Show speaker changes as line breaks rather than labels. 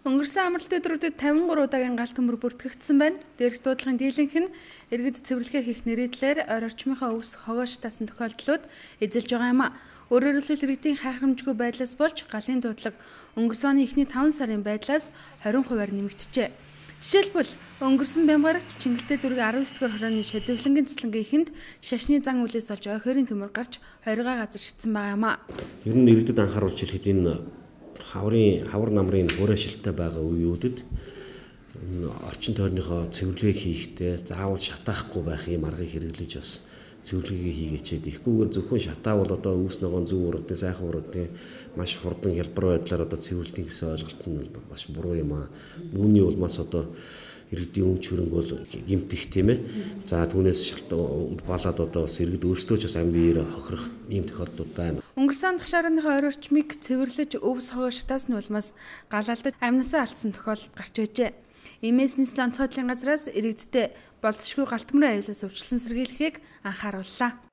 Өнгөрсөн амралт өдрүүдэд 53 удаагийн галт төмөр бүртгэгдсэн байна. Дээрх дуудлагын дийлэнх нь иргэд цэвэрлэгээ хийх нэрийдлээр ойр орчмынхаа өвс хогоош тасан тохиолдлууд эзэлж байгаа юм а. Өөрөөр хэлбэл иргэдийн хайхрамжгүй байдлаас болж галын дуудлага өнгөрсөн оны эхний 5 сарын байдлаас 20% нэмэгджээ. Жишээлбэл өнгөрсөн Бямбарагт Чингэлтэй дүүргийн 19-р хорооны шадивлангийн цэцлэнгийн эхэнд шашны зан үлээс олж ойхорын төмөр гарч 20 газар шидсэн байгаа юм а.
Ер нь иргэдэд анхааруулж хэлэхэд энэ хавар намрын хуурайшилтай байгаа үеүүдэд орчин тойрныхоо цэвэрлэгээ хийхдээ заавал шатаахгүй байх юм аргыг хэрэглэж бас цэвэрлэгээ хийгээчээд ихгүйгээр зөвхөн шатаавал одоо үүс ногоон зөв ургадын сайхан ургадын маш хурдан хялбар байдлаар одоо цэвэрлэдэг гэсэн ойлголт нь бас буруу юм аа. Үүний улмаас одоо иргэдийн өмч хөрөнгө бол гэмтэх тийм ээ. За түүнээс балаад одоо бас иргэд өөрсдөө ч бас амь биеэр хохирох ийм тохиолдол байна.
Өнгөрсөн хашаарынхаа ойр орчмыг цэвэрлэж өвс хогоо шатаасны улмаас галаалдаж амнасаа алдсан тохиолдол гарч байжээ. Иймээс нийслэлийн онцгойдлын газраас иргэдтэй болцшгүй галтмөрийн аюулаас өвчлөн сэргийлэхийг анхаарууллаа.